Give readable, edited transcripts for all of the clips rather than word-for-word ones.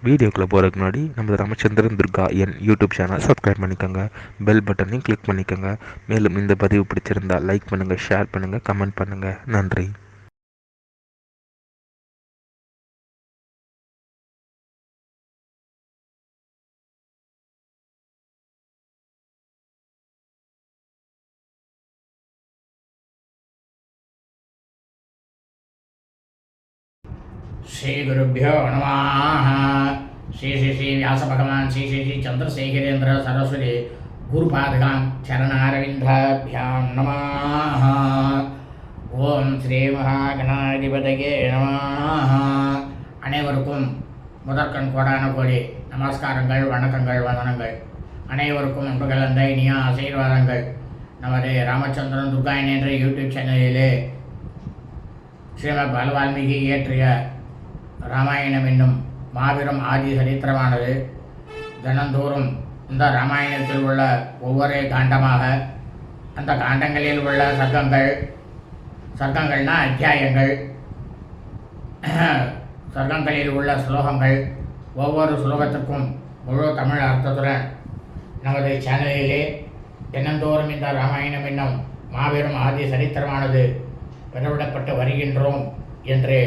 வீடியோக்குள்ளே போகிறதுக்கு முன்னாடி நம்ம ராமச்சந்திரன் துர்கா என் யூடியூப் சேனல் சப்ஸ்கிரைப் பண்ணிக்கோங்க, பெல் பட்டனையும் கிளிக் பண்ணிக்கோங்க. மேலும் இந்த பதிவு பிடிச்சிருந்தால் லைக் பண்ணுங்கள், ஷேர் பண்ணுங்கள், கமெண்ட் பண்ணுங்கள். நன்றி. श्री गुरुभ्यो नमः। श्री श्री श्री व्यास भगवान श्री श्री श्री चंद्रशेखरेंद्र सरस्वती गुरुपादकां चरणारविंदाभ्यां नमः। ओम श्री महागणाधिपतये नमः। அனைவருக்கும் முதற்கண் கோடான கோடி நமஸ்காரங்கள், வணக்கங்கள், வந்தனங்கள். அனைவருக்கும் அன்பு கலந்த இனிய ஆசீர்வாதங்கள். நமது ராமச்சந்திரன் துர்கா என்ற யூடியூப் சேனலிலே ஸ்ரீமத் பாலவால்மீகி இயற்றிய ராமாயணம் என்னும் மாபெரும் ஆதி சரித்திரமானது தினந்தோறும் இந்த ராமாயணத்தில் உள்ள ஒவ்வொரு காண்டமாக அந்த காண்டங்களில் உள்ள சர்க்கங்கள்னா அத்தியாயங்கள், சர்க்கங்களில் உள்ள ஸ்லோகங்கள், ஒவ்வொரு ஸ்லோகத்திற்கும் முழு தமிழ் அர்த்தத்துடன் நமது சேனலிலே தினந்தோறும் இந்த ராமாயணம் என்னும் மாபெரும் ஆதி சரித்திரமானது பெறவிடப்பட்டு வருகின்றோம் என்று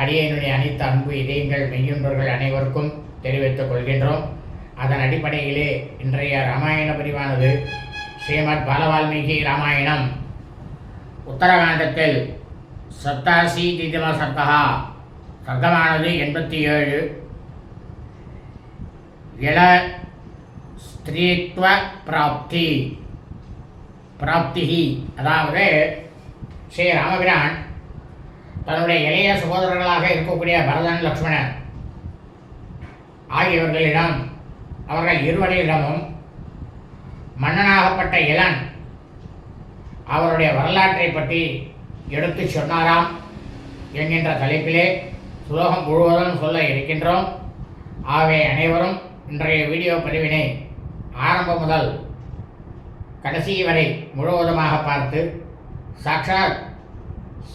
அடியனுடைய அனைத்து அன்பு இதயங்கள் மெய்யுன்றர்கள் அனைவருக்கும் தெரிவித்துக் கொள்கின்றோம். அதன் அடிப்படையிலே இன்றைய ராமாயண பிரிவானது ஸ்ரீமத் பாலவால்மீகி ராமாயணம் உத்தரகாண்டத்தில் 87 சர்க்கா, சர்க்கமானது 87. இள ஸ்திரீத்வ பிராப்தி, அதாவது ஸ்ரீ ராமபிரான் தன்னுடைய இளைய சகோதரர்களாக இருக்கக்கூடிய பரதன், லக்ஷ்மணன் ஆகியவர்களிடம், அவர்கள் இருவரிடமும் மன்னனாகப்பட்ட இளன் அவருடைய வரலாற்றை பற்றி எடுத்து சொன்னாராம் என்கின்ற தலைப்பிலே ஸ்லோகம் முழுவதும் சொல்ல இருக்கின்றோம். ஆகவே அனைவரும் இன்றைய வீடியோ பதிவினை ஆரம்பம் முதல் கடைசி வரை முழுவதுமாக பார்த்து சாட்சாத்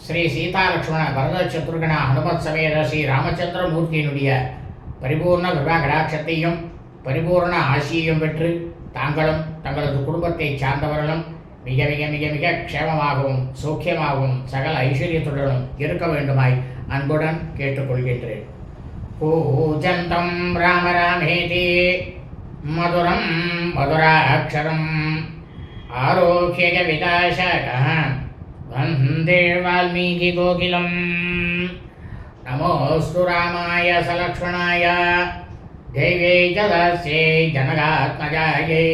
ஸ்ரீ சீதா லக்ஷ்மண பரத சத்ருகன ஹனுமத் சமேத ஸ்ரீ ராமச்சந்திர மூர்த்தியினுடைய பரிபூர்ண கிருபா கடாட்சத்தையும் பரிபூர்ண ஆசியையும் பெற்று தாங்களும் தங்களது குடும்பத்தை சார்ந்தவர்களும் மிக மிக மிக மிக க்ஷேமமாகவும் சௌக்கியமாகவும் சகல ஐஸ்வர்யத்துடனும் இருக்க வேண்டுமாய் அன்புடன் கேட்டுக்கொள்கின்றேன். பூஜந்தம் ராம ராமேதி மதுரம் மதுராட்சரம் ஆரோக்கிய விதாசக வந்தே வால்மீகி கோகிலம். நமோஸ்து ராமாய சலக்ஷ்மணாய தேவ்யை ஜதாஸ்யை ஜனகாத்மஜாயை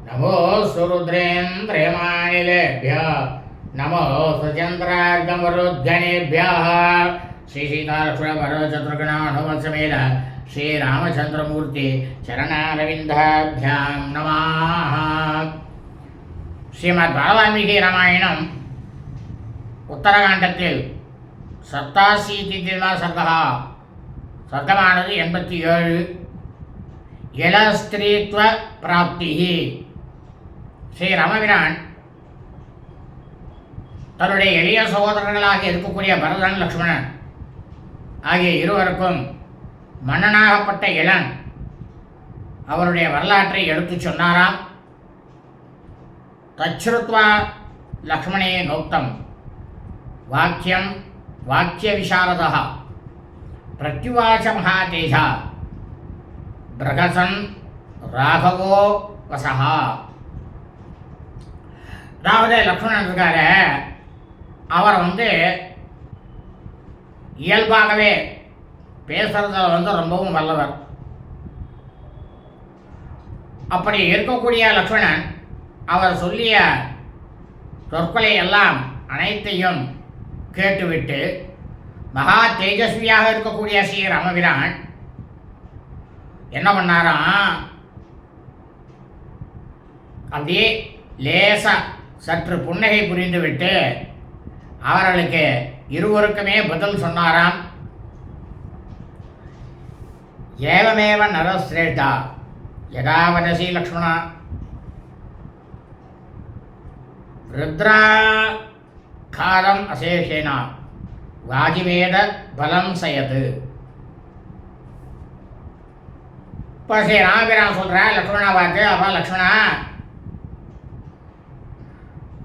நமோஸ்து ருத்ரேந்திரயமானிலேभ्यः நமோஸ்து சந்திரார்கமருத்கணேभ्यः. ஸ்ரீ சீதாலக்ஷ்மண பரத சத்ருகன ஹனுமத் சமேத ஸ்ரீ ராமச்சந்திரமூர்த்தி சரணாரவிந்தாभ्यां நமः. ஸ்ரீமத் பாலவால்மீகி ராமாயணம் உத்தரகாண்டத்தில் 87 சர்க்கா, சர்க்கமானது 87. இள ஸ்திரீத்வ பிராப்தி, ஸ்ரீ ராமபிரான் தன்னுடைய எளிய சகோதரர்களாக இருக்கக்கூடிய பரதன், லக்ஷ்மணன் ஆகிய இருவருக்கும் மன்னனாகப்பட்ட இளன் அவருடைய வரலாற்றை எடுத்து சொன்னாராம். தச்ருத்வா லக்ஷ்மணே நோக்தம் வாக்கியம் வாக்கிய விசாரதः பிரத்யுவாச மகாதேஜ பிரகசன் ராகவோ வசஹா. அதாவது லக்ஷ்மணன் இருக்காரு, அவர் இயல்பாகவே பேசுறதுல ரொம்பவும் வல்லவர். அப்படி இருக்கக்கூடிய லக்ஷ்மணன் அவர் சொல்லிய சொற்களை எல்லாம் அனைத்தையும் கேட்டுவிட்டு மகா தேஜஸ்வியாக இருக்கக்கூடிய ஸ்ரீ ராமபிரான் என்ன பண்ணாராம், அப்படியே லேச சற்று புன்னகை புரிந்துவிட்டு அவர்களுக்கு இருவருக்குமே பதில் சொன்னாராம். ஏவமேவ நரஸ்ரேஷ்டா யதா வதசி லக்ஷ்மணா ருத்ராகாரம் அசேஷேனா வாஜிவேத பலம் சயது. இப்போ ஸ்ரீ ராமபிரான் சொல்கிற லக்ஷ்மணா பார்த்து, அப்பா லக்ஷ்மணா,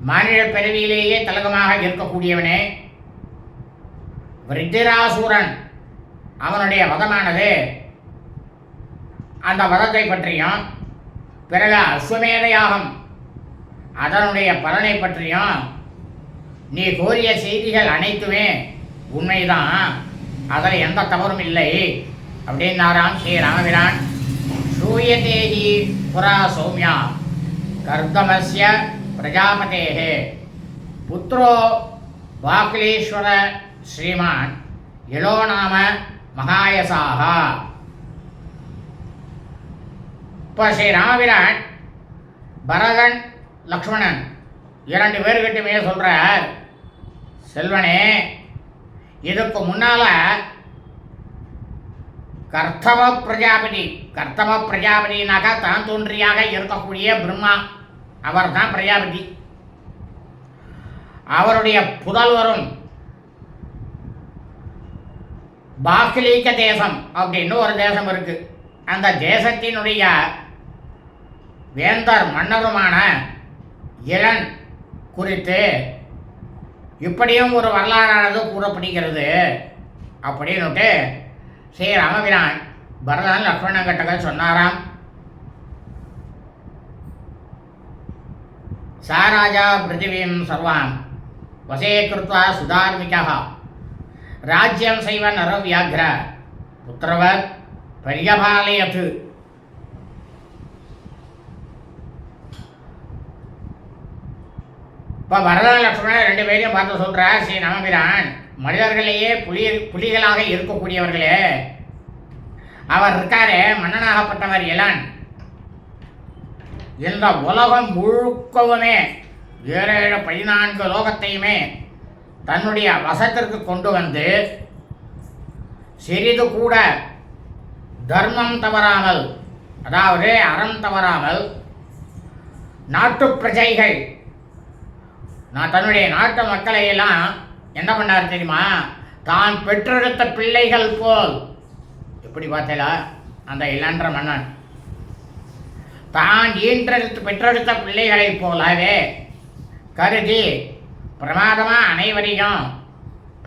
மானிட பிறவியிலேயே தலகமாக இருக்கக்கூடியவனே, விருத்திராசூரன் அவனுடைய வதமானது, அந்த வதத்தை பற்றியும் பிறகு அஸ்வமேத யாகம் அதனுடைய பலனை பற்றியும் நீ கோரிய செய்திகள் அனைத்துமே உண்மைதான், அதில் எந்த தவறும் இல்லை அப்படின்னாராம் ஸ்ரீ ராமபிரான். ஸ்ரூயதேஹி புரா சௌமியா கர்தமஸ்ய பிரஜாபதேஹே புத்ரோ வாக்லேஸ்வர ஸ்ரீமான் யலோ நாம மகாயசாக. இப்போ ஸ்ரீ ராமபிரான் பரதன் லக்ஷ்மணன் 2 பேர்கிட்டமே சொல்கிறார், செல்வனே, இதுக்கு முன்னால் கர்த்தம பிரஜாபதினாக்கா தான் தோன்றியாக இருக்கக்கூடிய பிரம்மா, அவர் தான் பிரஜாபதி. அவருடைய புதல்வரும் பாக்லீக தேசம் அப்படின்னு ஒரு தேசம் இருக்கு. அந்த தேசத்தினுடைய வேந்தர் மன்னருமான இளன் குறித்து இப்படியும் ஒரு வரலாறானது கூறப்படுகிறது அப்படின்னுட்டு ஸ்ரீ ராமபிரான் பரதன் லக்ஷ்மணன் கிட்ட சொன்னாராம். சா ராஜா பிருத்திவீம் சர்வாம் வசே கிருத்வா சுதார்மிகா ராஜ்யம் சைவ நரவியாக்ர புத்திரவத் பரியபாலயத். இப்போ பரதன் லக்ஷ்மணன் 2 பேரையும் பார்த்து சொல்கிறார் ஸ்ரீ ராமபிரான், மனிதர்களையே புலிகளாக இருக்கக்கூடியவர்களே, அவர் இருக்காரே மன்னனாகப்பட்டவர் இளன், இந்த உலகம் முழுக்கவுமே 7-14 லோகத்தையுமே தன்னுடைய வசத்திற்கு கொண்டு வந்து சிறிது கூட தர்மம் தவறாமல், அதாவது அறம் தவறாமல், நாட்டு பிரஜைகள் தன்னுடைய நாட்டு மக்களை எல்லாம் என்ன பண்ணார் தெரியுமா, தான் பெற்றெடுத்த பிள்ளைகள் போல். எப்படி பார்த்தீங்களா அந்த இளன்ற மன்னன் தான் பெற்றெடுத்த பிள்ளைகளைப் போலவே கருதி பிரமாதமாக அனைவரையும்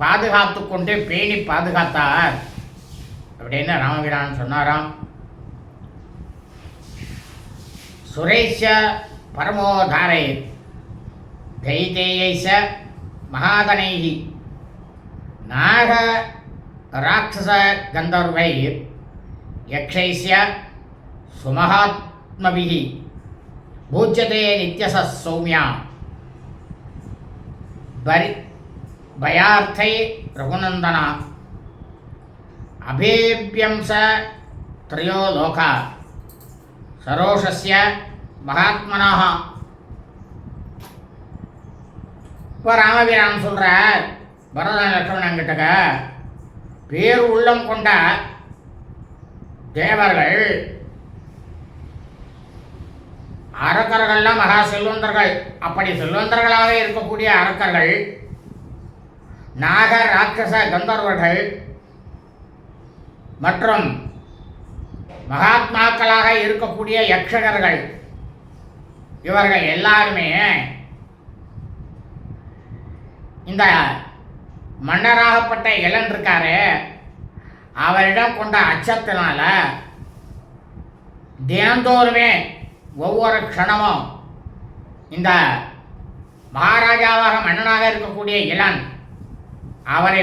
பாதுகாத்து கொண்டு பேணி பாதுகாத்தார் அப்படின்னு ராமபிரான் சொன்னாராம். சுரேஷ பரமோதாரை தைத்தேயைச மகாதனைஹி நாக ராட்சச கந்தர்வை யக்ஷைஸ்ய சுமகாத்மபிஹி பூஜ்யதே நித்யச சௌமியா பயார்த்தை ரகுநந்தனா அபேபியம்ச த்ரயோ லோகா சரோஷஸ்ய மகாத்மனாக. இப்போ ராமபிரான் சொல்கிறார் பரதன் லக்ஷ்மணன் கிட்டக்க, பேர் உள்ளம் கொண்ட தேவர்கள், அரக்கர்கள்லாம் மகா செல்வந்தர்கள், அப்படி செல்வந்தர்களாக இருக்கக்கூடிய அரக்கர்கள், நாக ராட்சச கந்தர்வர்கள் மற்றும் மகாத்மாக்களாக இருக்கக்கூடிய யக்ஷகர்கள், இவர்கள் எல்லாருமே இந்த மன்னராகப்பட்ட இளன் இருக்காரு, அவரிடம் கொண்ட அச்சத்தினால தினந்தோறுமே ஒவ்வொரு க்ஷணமும் இந்த மகாராஜாவாக மன்னனாக இருக்கக்கூடிய இளன் அவரை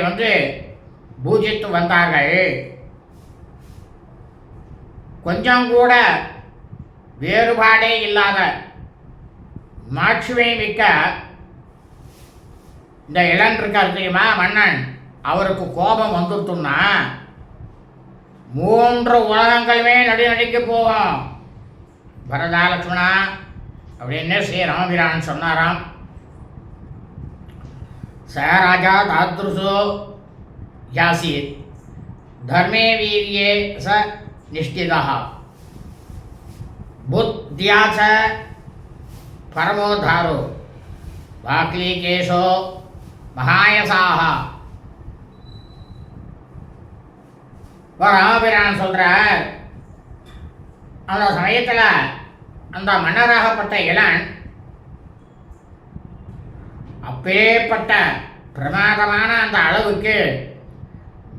பூஜித்து வந்தார்கள். கொஞ்சம் கூட வேறுபாடே இல்லாத மாட்சிமை மிக்க இந்த இளன் இருக்கார் தெரியுமா மன்னன், அவருக்கு கோபம் வந்துட்டுன்னா 3 உலகங்களுமே நடுநடுக்கி போகும். பரதா லக்ஷ்மணா அப்படின்னு ஸ்ரீ ராமபிரான் சொன்னாராம். ச ராஜா தாத்ருசோ யாசீத் தர்மே வீரியே ச நிஷ்டிதா புத்தியா ச பரமோதாரோ வாக்லீகேஷோ மகாயசாக. ராமபிரான் சொல்கிறார், அந்த சமயத்தில் அந்த மன்னராகப்பட்ட இளன் அப்பேற்பட்ட பிரமாதமான அந்த அளவுக்கு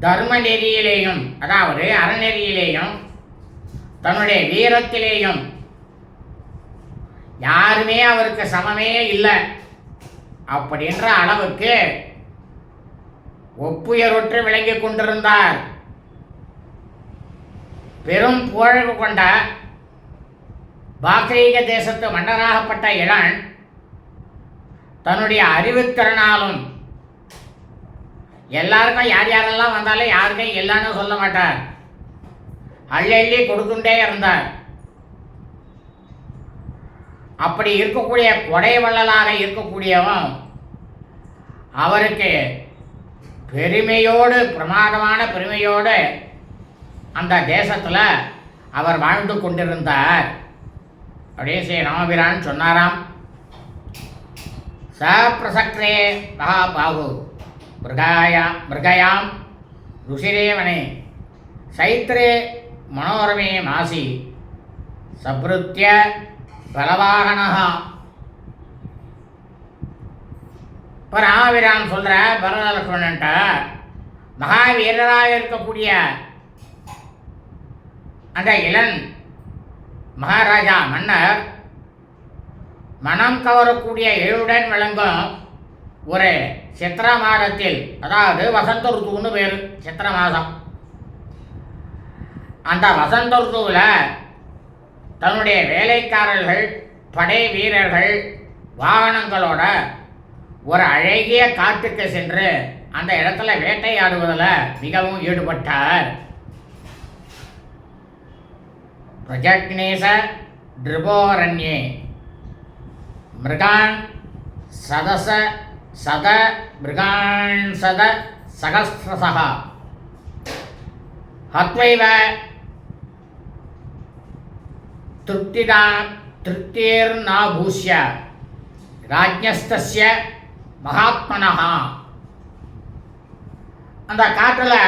தர்ம நெறியிலேயும், அதாவது அறநெறியிலேயும், தன்னுடைய வீரத்திலேயும் யாருமே அவருக்கு சமமே இல்லை அப்படின்ற அளவுக்கு ஒப்புயர்வுற்று விளங்கி கொண்டிருந்தார். பெரும் புகழ் கொண்ட பாக்ரீக தேசத்து மன்னராகப்பட்ட இளன் தன்னுடைய அறிவுத்திறனாலும் எல்லாருக்கும் யார் யாரெல்லாம் வந்தாலும் யாருக்கும் இல்லைன்னு சொல்ல மாட்டார். அள்ளி கொடுத்துட்டே இருந்தார். அப்படி இருக்கக்கூடிய கொடை வள்ளலாக இருக்கக்கூடியவன் அவருக்கு பெருமையோடு, பிரமாதமான பெருமையோடு அந்த தேசத்தில் அவர் வாழ்ந்து கொண்டிருந்தார். அப்படியே ஸ்ரீ ராமபிரான் சொன்னாராம், ச பிரசக்ரே மகாபாகு மிருகயாம் ருஷிரேவனே சைத்ரே மனோரமே மாசி சப்ருத்திய பலவாகனஹா. இப்போ ராமபிரான் சொல்கிற பரதலக்ஷ்மணன்ட்ட மகாவீரராக இருக்கக்கூடிய அந்த இளன் மகாராஜா மன்னர் மனம் கவரக்கூடிய எழுடன் விளங்கும் ஒரு சித்திர மாதத்தில், அதாவது வசந்த ருத்துன்னு பேர், சித்திர மாதம். அந்த வசந்த ருத்துவில் தன்னுடைய வேலைக்காரர்கள், படை வீரர்கள், வாகனங்களோட ஒரு அழகிய காட்டுக்கு சென்று அந்த இடத்துல வேட்டையாடுவதில் மிகவும் ஈடுபட்டார். பிரஜக்னேச ட்ரிபோரண்யே மிருகான் சத மிருகான் சத சகஸ்ரசः ஹத்வைவ திருப்திர்நாபூஷ்ய ராஜ்ஞஸ்தஸ்ய மகாத்மனः. அந்த காட்டில்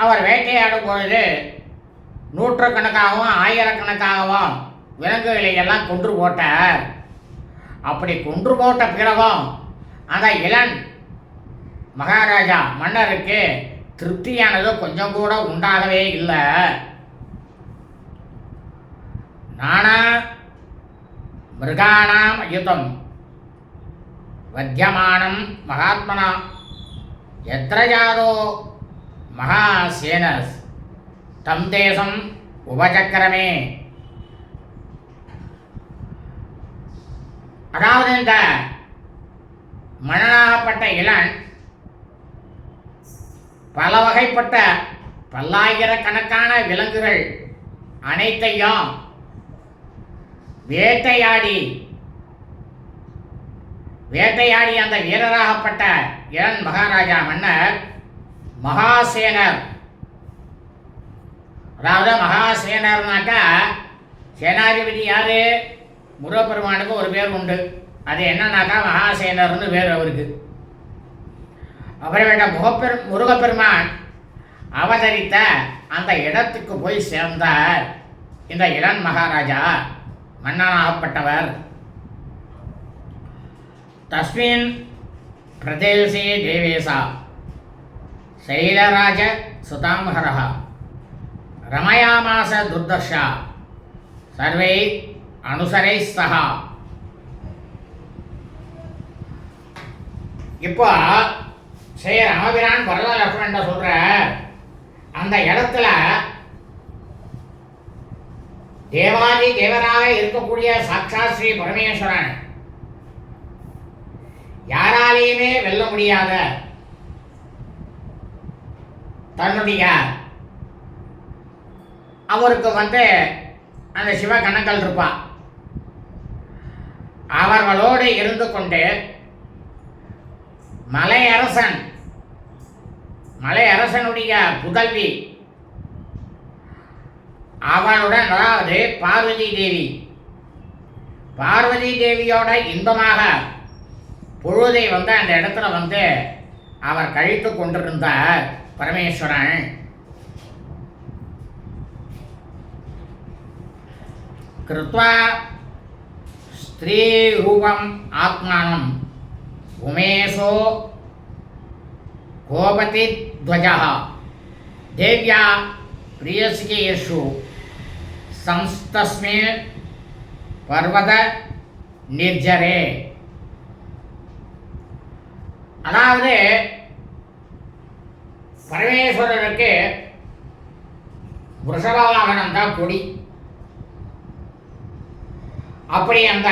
அவர் வேட்டையாடும் பொழுது நூற்றுக்கணக்காகவும் ஆயிரக்கணக்காகவும் விலங்குகளை எல்லாம் கொன்று போட்டார். அப்படி கொன்று போட்ட பிறகும் அந்த இளன் மகாராஜா மன்னருக்கு திருப்தியானது கொஞ்சம் கூட உண்டாகவே இல்லை. நானா மிருகாணாம் யுதம் வத்தியமானம் மகாத்மனா எத்திர ஜாதோ மகாசேனஸ் தம் தேசம் உபசக்கரமே. அதாவது இந்த மன்னனாகப்பட்ட இளன் பல வகைப்பட்ட பல்லாயிரக்கணக்கான விலங்குகள் அனைத்தையும் வேட்டையாடி அந்த வீரராகப்பட்ட இளன் மகாராஜா மன்னர் மகாசேனர், அதாவது மகாசேனர்னாக்கா சேனாதிபதி யாரு? முருகப்பெருமானுக்கு ஒரு பேர் உண்டு. அது என்னன்னாக்கா மகாசேனர்னு பேர் அவருக்கு. அப்புறமேட்ட முருகப்பெருமான் அவதரித்த அந்த இடத்துக்கு போய் சேர்ந்தார் இந்த இளன் மகாராஜா மன்னனாகப்பட்டவர். தஸ்மின் பிரதேசே தேவேசா சைலராஜ சுதாம்ஹரः ரமயாமாச துர்தர்ஷா சர்வை அனுசரை சஹா. இப்போ ஸ்ரீ ராமபிரான் பரதலக்ஷ்மணன் சொல்ற அந்த இடத்துல தேவாதி தேவராக இருக்கக்கூடிய சாட்சாத் ஸ்ரீ பரமேஸ்வரன், யாராலையுமே வெல்ல முடியாத தன்னுடைய அவருக்கு அந்த சிவகணங்கள் இருப்பா, அவர்களோடு இருந்து கொண்டு மலையரசனுடைய புதல்வி அவளுடன், அதாவது பார்வதி தேவியோட இன்பமாக பொழுதை அந்த இடத்துல அவர் கழித்து கொண்டிருந்தார் பரமேஸ்வரன். कृत्वा स्त्रीरूपम् आत्मानम् उमेशो गोपतिध्वजः देव्या प्रियसिकेषु संस्तस्मिन् पर्वत निर्जरे. அதாவது பரமேஸ்வரருக்கு விருஷபவாகனம் தான் கொடி. அப்படி அந்த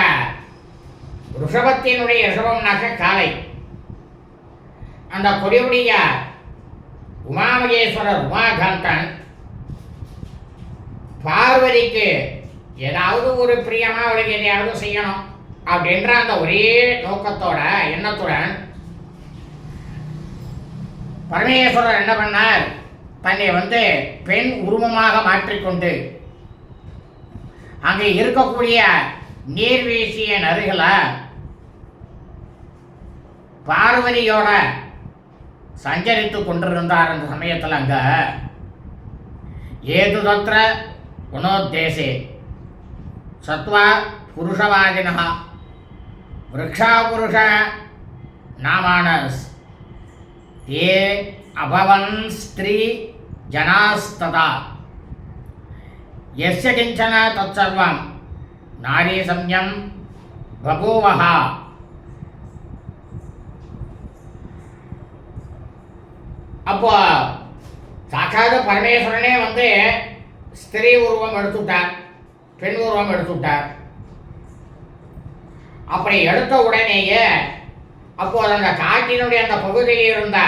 ரிஷபத்தினுடைய ரிஷபம்னாக்க காலை, அந்த கொடியுடைய உமாமகேஸ்வரர் உமாகாந்தன் பார்வதிக்கு ஏதாவது ஒரு பிரியமாக அவளுக்கு எதையாவது செய்யணும் அப்படின்ற அந்த ஒரே நோக்கத்தோட எண்ணத்துடன் பரமேஸ்வரர் என்ன பண்ணார், தன்னை பெண் உருவமாக மாற்றிக்கொண்டு அங்கே இருக்கக்கூடிய நீர்வீழ்ச்சியின் அருகில் பார்வதியோட சஞ்சரித்து கொண்டிருந்தார். அந்த சமயத்தில் அங்க ஏது தத்ர குணோத்தேசே சத்வா புருஷவாதினா விருக்ஷா புருஷ நாமானஸ் ஏ அபவன் ஸ்திரீ ஜனாஸ்ததா யஸ்ய கிஞ்சன தத்சர்வம் நாரி சம்யம் பபூவஹ. அப்போ சாட்சாத் பரமேஸ்வரனே ஸ்திரீ உருவம் எடுத்துட்டார், பெண் உருவம் எடுத்துட்டார். அப்படி எடுத்த உடனேயே அப்போது அந்த காட்டினுடைய அந்த பகுதியில் இருந்த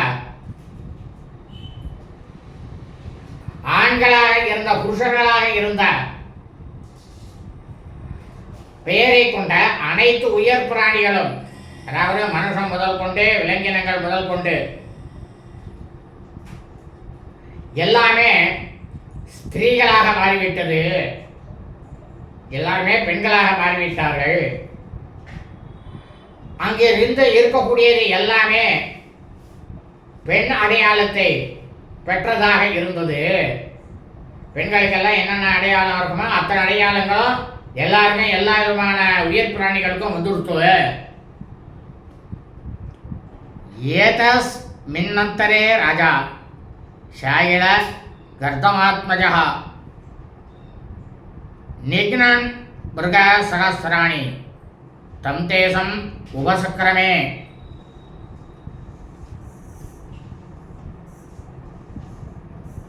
ஆண்களாக இருந்த புருஷர்களாக இருந்த பெயரை கொண்ட அனைத்து உயர் பிராணிகளும், அதாவது மனுஷன் முதல் கொண்டு விலங்கினங்கள் முதல் கொண்டு எல்லாமே ஸ்திரீகளாக மாறிவிட்டது, எல்லாருமே பெண்களாக மாறிவிட்டார்கள். அங்கே இருக்கக்கூடியது எல்லாமே பெண் அடையாளத்தை பெற்றதாக இருந்தது. பெண்களுக்கெல்லாம் என்னென்ன அடையாளம் இருக்குமோ அத்தனை அடையாளங்களும் எல்லாருமே எல்லா விதமான உயிர் பிராணிகளுக்கும் வந்துடுத்து. ஏதஸ் மின்னந்தரே ராஜா ஷாயில கர்தமாத்மஜா நிக்னன் மிருக சகஸ்ராணி தம் தேசம் உபசக்கிரமே.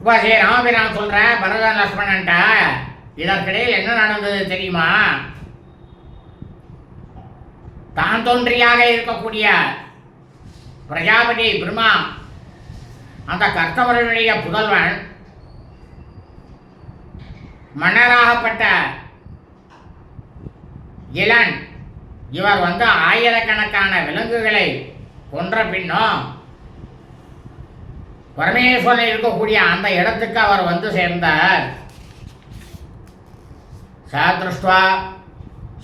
சரி, ராமபிரான் சொல்ற பரதன் லக்ஷ்மணன்ட்ட இதற்கிடையில் என்ன நடந்தது தெரியுமா? தான் தோன்றியாக இருக்கக்கூடிய பிரஜாபதி பிரம்மா அந்த கர்த்தவருடைய புதல்வன் மன்னராகப்பட்ட இளன் இவர் ஆயிரக்கணக்கான விலங்குகளை கொன்ற பின்னும் பரமேஸ்வரன் இருக்கக்கூடிய அந்த இடத்துக்கு அவர் சேர்ந்தார். சாத்ருஷ்டுவா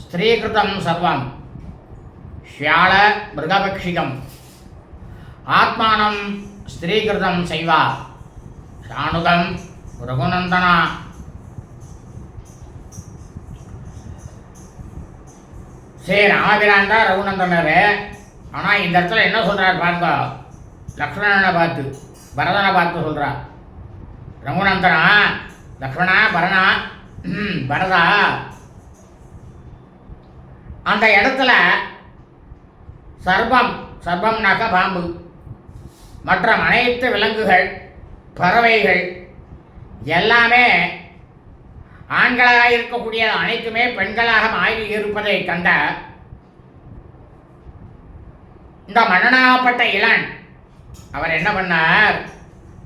ஸ்திரீகிருதம் சர்வம் ஷ்யாள மிருகபக்ஷிகம் ஆத்மானம் ஸ்திரீகிருதம் செய்வா சாணுகம் ரகுநந்தனா. சரி, ராமபிரான் தான் ரகுநந்தனர். ஆனால் இந்த இடத்துல என்ன சொல்கிறார் பாருங்க, லக்ஷ்மணனை பார்த்து பரதனை பார்த்து சொல்கிறார். ரகுநந்தனா, லக்ஷ்மணா, பரதா, பரதா, அந்த இடத்துல சர்பம், சர்பம்னாக்கா பாம்பு, மற்ற அனைத்து விலங்குகள் பறவைகள் எல்லாமே ஆண்களாக இருக்கக்கூடிய அனைத்துமே பெண்களாக மாறி இருப்பதை கண்ட இந்த மன்னனாகப்பட்ட இளன் அவர் என்ன பண்ணார்,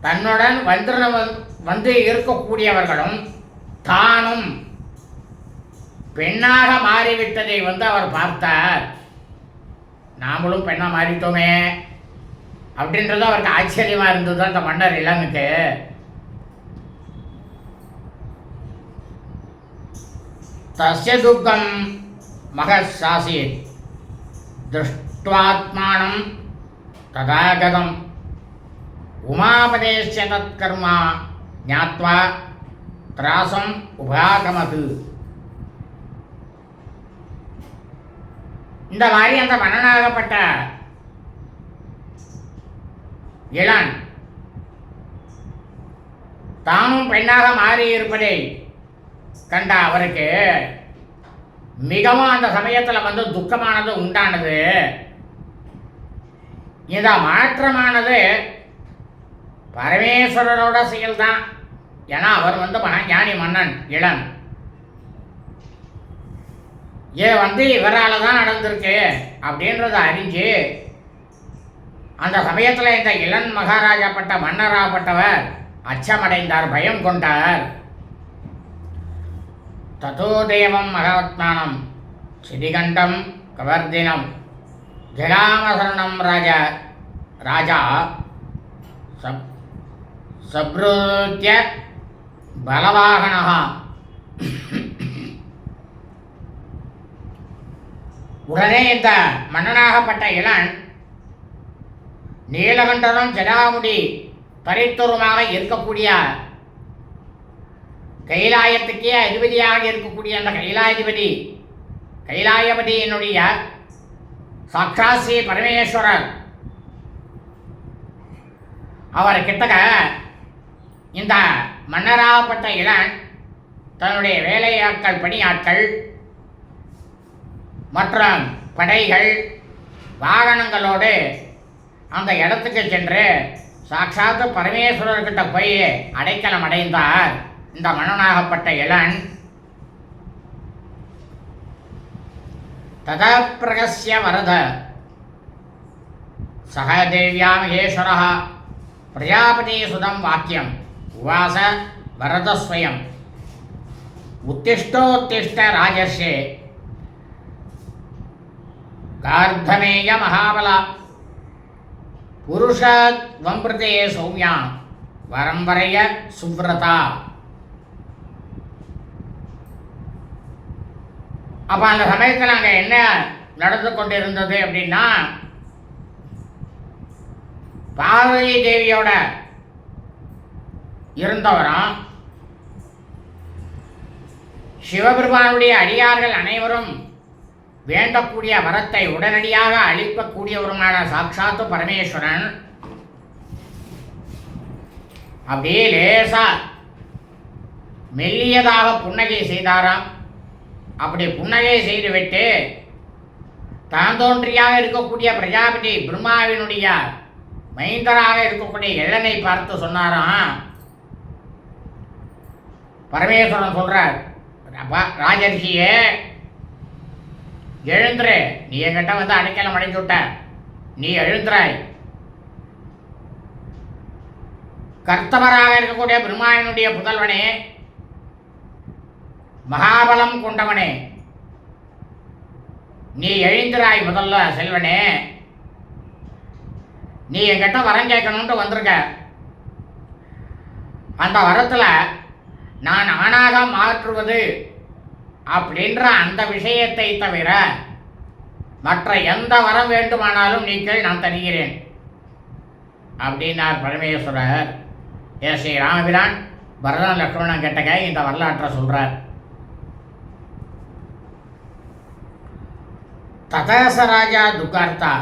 தன்னுடன் இருக்கக்கூடியவர்களும் தானும் பெண்ணாக மாறிவிட்டதை அவர் பார்த்தார். நாமளும் பெண்ணா மாறிட்டோமே அப்படின்றது அவருக்கு ஆச்சரியமா இருந்தது அந்த மன்னர் இளனுக்கு. தஸ்ய துக்கம் மகசாசீத் திருஷ்ட்வாத்மானம் ததாகதம் உமாபதேஷ்ய தத்கர்மா ஞாத்வா திராசம் உபாகமது. இந்த மாதிரி அந்த மன்னனாகப்பட்ட இளன் தானும் பெண்ணாக மாறி இருப்பதை கண்ட அவருக்கு மிகவும் அந்த சமயத்தில் வந்து துக்கமானது உண்டானது. இந்த மாற்றமானது பரமேஸ்வரரோட செயல்தான். ஏன்னா அவர் வந்து ஞானி மன்னன் இளன். இது வந்து இவரால் தான் நடந்திருக்கு அப்படின்றத அறிஞ்சு அந்த சமயத்தில் இந்த இளன் மகாராஜாப்பட்ட மன்னராகப்பட்டவர் அச்சமடைந்தார், பயம் கொண்டார். ததோ தேவம் மகாத்மானம் சிதிகண்டம் கவர்தினம் ஜகாமசரணம் ராஜா சப்ருத்ய பலவாகனः. உடனே இந்த மன்னனாகப்பட்ட இளன் நீலகண்டனும் ஜடாமுடி தரித்துருமாக இருக்கக்கூடிய கைலாயத்துக்கே அதிபதியாக இருக்கக்கூடிய அந்த கைலாயபதியினுடைய சாட்சாத் ஸ்ரீ பரமேஸ்வரர் அவர் கிட்டக்க இந்த மன்னராகப்பட்ட இளன் தன்னுடைய வேலையாட்கள், பணியாட்கள் மற்றும் படைகள் வாகனங்களோடு அந்த இடத்துக்கு சென்று சாட்சாத்து பரமேஸ்வரர்கிட்ட போய் அடைக்கலம் அடைந்தார் இந்த மன்னனாகப்பட்ட இளன். ததா பிரகஸ்ய வரத சக தேவ்யா மகேஸ்வரः பிரஜாபதி சுதம் வாக்கியம் உவாச வரதஸ்வயம் உத்திஷ்டோத்திஷ்ட ராஜர்ஷே கார்தமேய மகாபல புருஷத்வம்பிருதே சௌமியா வரம்பரைய சுவ்ரதா. அப்போ அந்த சமயத்தில் அங்கே என்ன நடந்து கொண்டிருந்தது அப்படின்னா, பார்வதி தேவியோட இருந்தவரும் சிவபெருமானுடைய அடியார்கள் அனைவரும் வேண்டக்கூடிய வரத்தை உடனடியாக அளிக்கக்கூடியவருமான சாட்சாத்து பரமேஸ்வரன் அப்படியே லேசா மெல்லியதாக புன்னகை செய்தாராம். அப்படி புன்னகை செய்துவிட்டு தான் தோன்றியாக இருக்கக்கூடிய பிரஜாபதி பிரம்மாவினுடைய மைந்தராக இருக்கக்கூடிய இளனை பார்த்து சொன்னாராம். பரமேஸ்வரன் சொல்றார், ராஜர்ஷியே எழுந்துரு, நீ என்கிட்ட வந்து அடைக்கலம் அடைந்து விட்ட, நீ எழுந்துறாய். கர்த்தவராக இருக்கக்கூடிய பிரம்மாவினுடைய புதல்வனே, மகாபலம் கொண்டவனே, நீ எழுந்திராய். முதல்ல செல்வனே, நீ என்கிட்ட வரம் கேட்கணும்ட்டு வந்திருக்க. அந்த வரத்தில் நான் ஆணாக மாற்றுவது அப்படின்ற அந்த விஷயத்தை தவிர மற்ற எந்த வரம் வேண்டுமானாலும் நீங்கள் நான் தருகிறேன் அப்படின்னார் பரமேஸ்வரர். ஸ்ரீ ராமபிரான் பரதன் லக்ஷ்மணன் கேட்டக இந்த வரலாற்றை சொல்றார். ததச ராஜா துக்கார்த்தா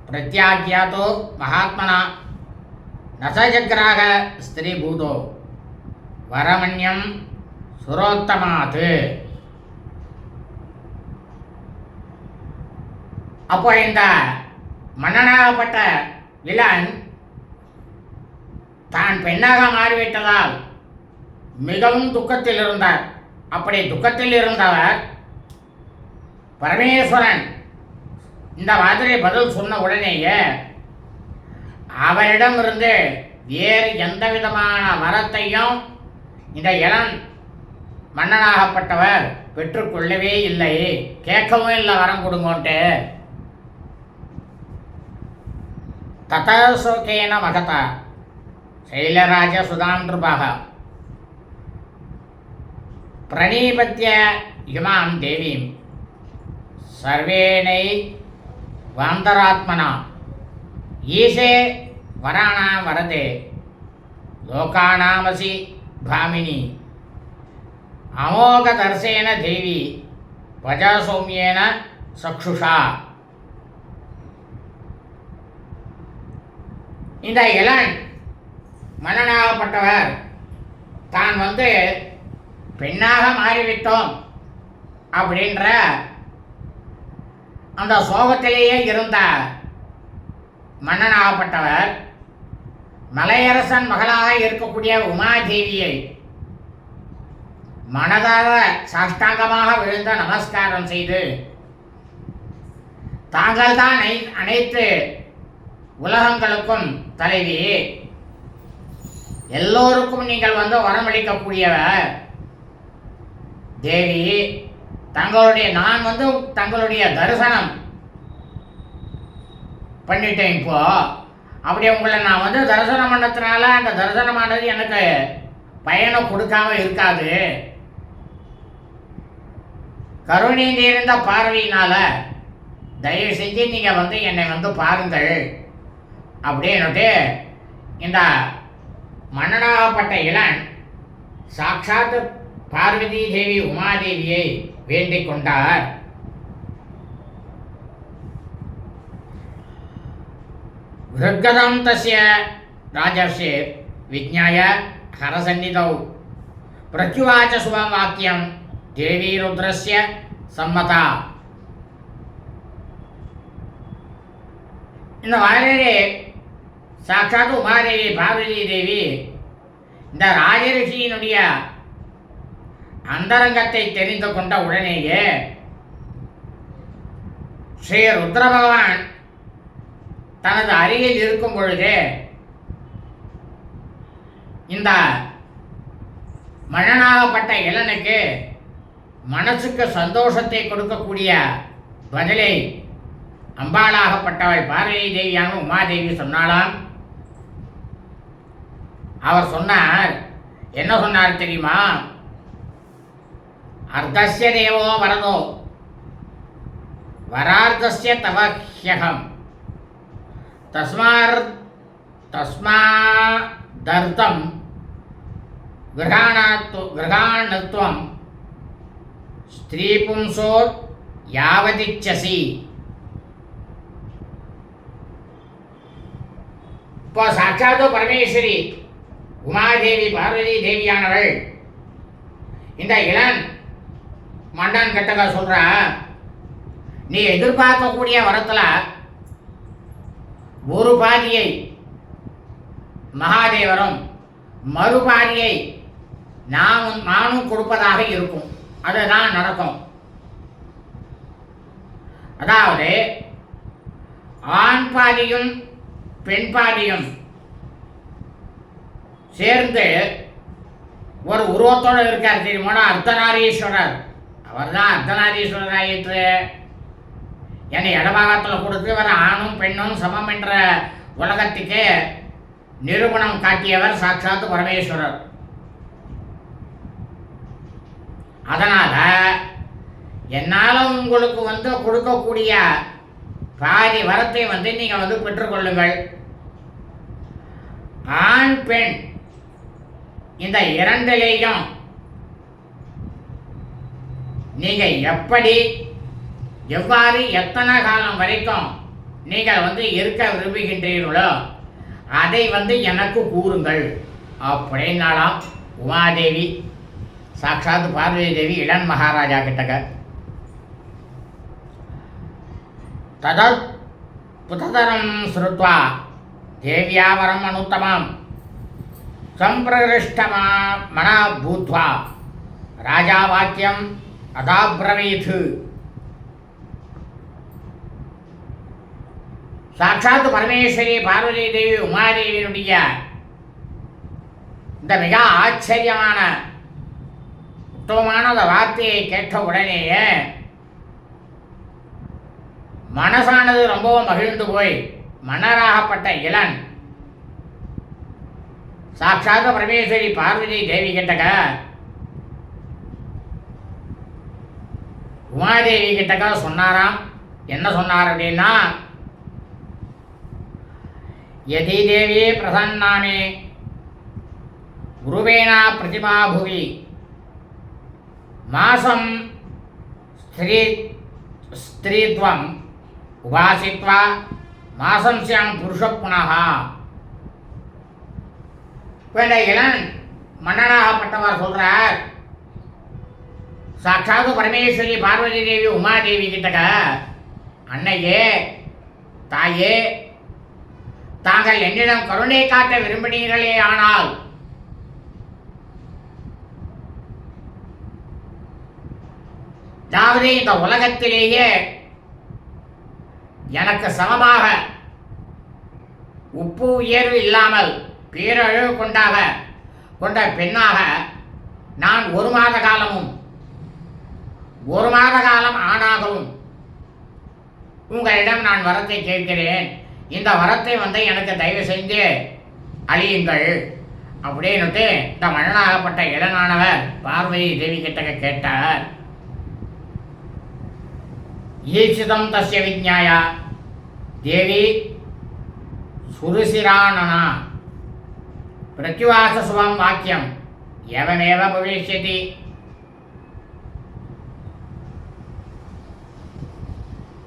பிரத்யாக்யாதோ மகாத்மனா நசஜக்ராக ஸ்திரீபூதோ வரமன்யம் சுரோத்தமாது. அப்போ இந்த மன்னனாகப்பட்ட இளன் தான் பெண்ணாக மாறிவிட்டதால் மிகவும் துக்கத்தில் இருந்தார். அப்படி துக்கத்தில் இருந்தவர் பரமேஸ்வரன் இந்த மாதிரி பதில் சொன்ன உடனேயே அவரிடமிருந்து வேறு எந்த விதமான வரத்தையும் இந்த இளன் மன்னனாகப்பட்டவர் பெற்றுக்கொள்ளவே இல்லை, கேட்கவும் இல்லை வரம் கொடுங்கோன்ட்டு. ததசோகேன மகதா சைலராஜ சுதாந்திருபாக பிரணீபத்ய இமாம் தேவீம் சர்வேனை வாந்தராத்மனா ஈசே வராணாம் வரதே லோகானாமசி பாமினி அமோக தர்சேன தேவி பஜா சௌமியேன சக்ஷுஷா. இந்த இளன் மன்னனாகப்பட்டவர் தான் பெண்ணாக மாறிவிட்டோம் அப்படின்ற அந்த சோகத்திலேயே இருந்த மன்னனாகப்பட்டவர் மலையரசன் மகளாக இருக்கக்கூடிய உமாதேவியை மனதார சாஷ்டாங்கமாக விழுந்த நமஸ்காரம் செய்து, தாங்கள் தான் அனைத்து உலகங்களுக்கும் தலைவி, எல்லோருக்கும் நீங்கள் வரமளிக்கக்கூடியவர் தேவி, நான் தங்களுடைய தரிசனம் பண்ணிட்டேன். இப்போ அப்படி உங்களை நான் தரிசனம் பண்ணதுனால அந்த தரிசனமானது எனக்கு பயணம் கொடுக்காம இருக்காது. கருணை நிறைந்த பார்வையினால தயவு செஞ்சு நீங்க என்னை பாருங்கள் அப்படின்னுட்டு இந்த மன்னனாகப்பட்ட இளன் சாட்சாத் பார்வதி தேவி உமாதேவியை வேண்டிக் கொண்டார். ஹிருத்கதம் தஸ்ய ராஜர்ஷே விஜ்ஞாய ஹரசன்னிதௌ பிரத்யுவாச்ச சுபம் வாக்கியம் தேவி ருத்ரஸ்ய சம்மதா. இந்த வாரிலே சாட்சாத் உமாதேவி பார்வதி தேவி இந்த ராஜரிஷியினுடைய அந்தரங்கத்தை தெரிந்து கொண்ட உடனேயே ஸ்ரீ ருத்ர பகவான் தனது அருகில் இருக்கும் பொழுது இந்த மன்னனாகப்பட்ட இளனுக்கு மனசுக்கு சந்தோஷத்தை கொடுக்கக்கூடிய பதிலை அம்பாளாகப்பட்டவள் பார்வதி தேவியான உமாதேவி சொன்னாலாம். அவர் சொன்னார், என்ன சொன்னார் தெரியுமா? அர்த்தஸ்ய தேவோ வரதோ வரார்த்தஸ்ய தவஹ்யகம் தஸ்மாதர்த்தம் கிரகாணத்வம் ஸ்திரீபும்சோர் யாவதிச்சசி. இப்போ சாட்சாத்தோ பரமேஸ்வரி உமாதேவி பார்வதி தேவியானவள் இந்த இளன் மன்னன் கிட்ட சொல்றா, நீ எதிர்பார்க்கக்கூடிய வரத்துல ஒரு பாதியை மகாதேவரும் மறுபாதியை நானும் கொடுப்பதாக இருக்கும். அதுதான் நடக்கும். அதாவது ஆண் பாதியும் பெண் பாதியும் சேர்ந்து ஒரு உருவத்தோடு இருக்கார் தெரியுமா? அர்த்தநாரீஸ்வரர். அவர் தான் அர்த்தநாரீஸ்வரர் ஆயிற்று. என்னை இடபாகத்தில் கொடுத்து வர ஆணும் பெண்ணும் சமம் என்ற உலகத்துக்கு நிரூபணம் காட்டியவர் சாட்சாத்து பரமேஸ்வரர். அதனால என்னால் உங்களுக்கு கொடுக்கக்கூடிய பாதி வரத்தை நீங்க பெற்றுக்கொள்ளுங்கள். ஆண் பெண் இந்த இரண்டிலேயும் நீங்க எப்படி எவ்வாறு எத்தனை காலம் வரைக்கும் நீங்கள் இருக்க விரும்புகின்றீர்களோ அதை எனக்கு கூறுங்கள் அப்படின்னாலாம் உமாதேவி சாட்சாத் பார்வதி தேவி இளன் மகாராஜா கிட்டக்க. ததத் புததரம் ஸ்ருத்வா தேவியாவரம் அனுத்தமம் சம்பிரஷ்டமா மனா பூத்வா ராஜா வாக்கியம் அதாப்ரவீத். சாட்சாத் பரமேஸ்வரி பார்வதி தேவி உமாதேவியினுடைய இந்த மிக ஆச்சரியமான உத்தமமான அந்த வார்த்தையை கேட்ட உடனேயே மனசானது ரொம்பவும் மகிழ்ந்து போய் மன்னராகப்பட்ட இளன் சாட்சாத் பரமேஸ்வரி பார்வதி தேவி கிட்டக்க உமாதேவி கிட்டக்க சொன்னாராம். என்ன சொன்னார் அப்படின்னா, யதி தேவி பிரசன்னாமே குருவேணா பிரதிமா புவி மாசம் ஸ்திரீத்வம் உபாசித்வா மாசம்சியாம் புருஷ புனகா. இந்த இளன் மன்னனாகப்பட்டவர் சொல்றார், சாட்சாது பரமேஸ்வரி பார்வதி தேவி உமாதேவி கிட்டக்க, அன்னையே தாயே, தாங்கள் என்னிடம் கருணை காட்ட விரும்பினீர்களே, ஆனால் அதாவது இந்த உலகத்திலேயே எனக்கு சமமாக உப்பு உயர்வு இல்லாமல் பேரழிவு கொண்ட பெண்ணாக நான் ஒரு மாத காலம் ஆனாகவும் உங்களிடம் நான் வரத்தை கேட்கிறேன். இந்த வரத்தை எனக்கு தயவு செஞ்சு அழியுங்கள் அப்படின்னுட்டு இந்த மன்னனாகப்பட்ட இளனானவர் பார்வதி தேவி கிட்ட கேட்டார். ஈசிதம் தஸ்ய விஜ்ஞாயா தேவி சுருசிராணனா பிரத்யுவாச சுபம் வாக்கியம் எவமேவ பவிஷ்யதி.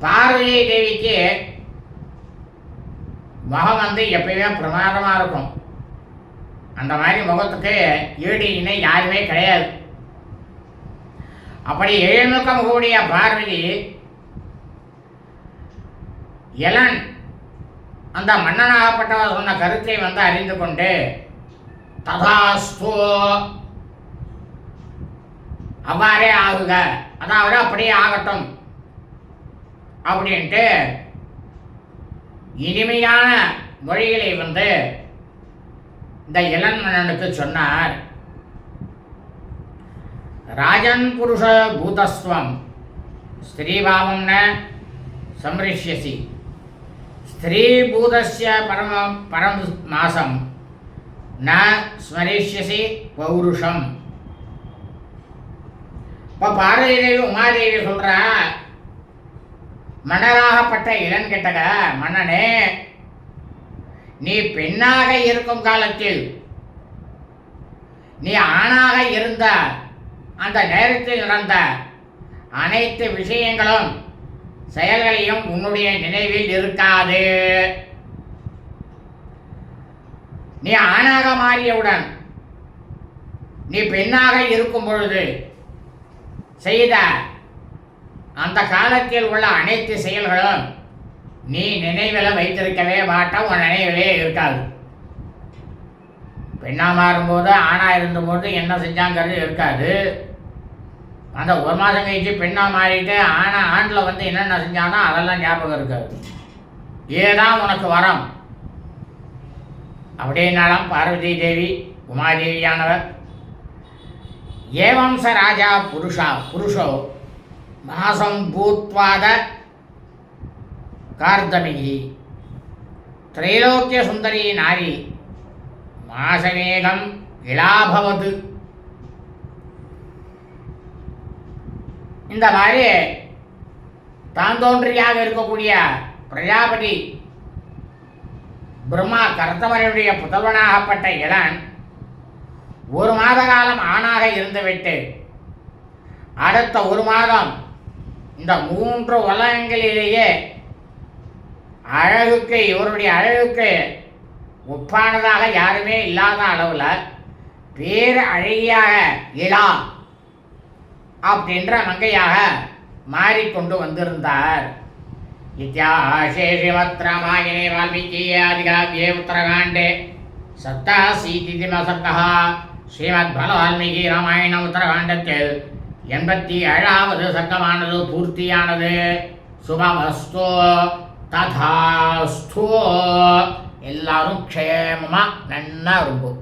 பார்வதி தேவிக்கு முகம் எப்பயுமே பிரமாதமாக இருக்கும். அந்த மாதிரி முகத்துக்கு ஈடு இணை யாருமே கிடையாது. அப்படி எழுமுக முகவுடைய பார்வதி இளன் அந்த மன்னனாகப்பட்டவர் சொன்ன கருத்தை அறிந்து கொண்டு ததாஸ்து அவ்வாறே ஆகுக, அதாவது அப்படியே ஆகட்டும் அப்படின்ட்டு இனிமையான மொழிகளை இந்த இளன் மன்னனுக்கு சொன்னார். ராஜன் புருஷ பூதஸ்வம் ஸ்திரீபாவம் ந சம்ரிஷ்யசி ஸ்திரீ பூதஸ்ய பரம் மாசம் ந ஸ்மரிஷ்யசி பௌருஷம். இப்போ பார்வதி தேவி உமாதேவி சொல்றா, மன்னராகப்பட்ட இளன் கிட்டக, மன்னனே, நீ பெண்ணாக இருக்கும் காலத்தில் நீ ஆணாக இருந்த அந்த நேரத்தில் நடந்த அனைத்து விஷயங்களும் செயல்களையும் உன்னுடைய நினைவில் இருக்காது. நீ ஆணாக மாறியவுடன் நீ பெண்ணாக இருக்கும் பொழுது செய்த அந்த காலத்தில் உள்ள அனைத்து செயல்களும் நீ நினைவில் வைத்திருக்கவே மாட்ட, உன் நினைவிலே இருக்காது. பெண்ணா மாறும்போது ஆணா இருந்தபோது என்ன செஞ்சாங்கிறது இருக்காது. அந்த ஒரு மாதம் கழிச்சு பெண்ணா மாறிட்டு ஆண்டில் என்னென்ன செஞ்சானோ அதெல்லாம் ஞாபகம் இருக்காது. ஏதான் உனக்கு வரம் அப்படின்னாலும் பார்வதி தேவி உமாதேவியானவர் ஏவம் ச ராஜா புருஷோ மாசம் பூத்வாத கார்தமிகி திரைலோக்கிய சுந்தரி நாரி மாசமேகம் இலாபவது. இந்த மாதிரி தான் தோன்றியாக இருக்கக்கூடிய பிரஜாபதி பிரம்மா கர்த்தவருடைய புதல்வனாகப்பட்ட இளன் ஒரு மாத காலம் ஆணாக இருந்துவிட்டு அடுத்த ஒரு மாதம் இந்த 3 உலகங்களிலேயே அழகுக்கு, இவருடைய அழகுக்கு ஒப்பானதாக யாருமே இல்லாத அளவில் பேர் அழகியாக இளா அப்படின்ற மங்கையாக மாறிக்கொண்டு வந்திருந்தார். இத்தியாசே ஸ்ரீமத் ராமாயணே வால்மீகியே ஆதிகாவ்யே உத்தரகாண்டே சப்தாசீதிமசர்கா ஸ்ரீமத் பல வால்மீகி ராமாயண உத்தரகாண்டத்தில் 87வது சர்க்கமானது பூர்த்தியானது. சுபமஸ்து ததாஸ்து. எல்லாரும் க்ஷேமமாக நன்னா இருக்கும்.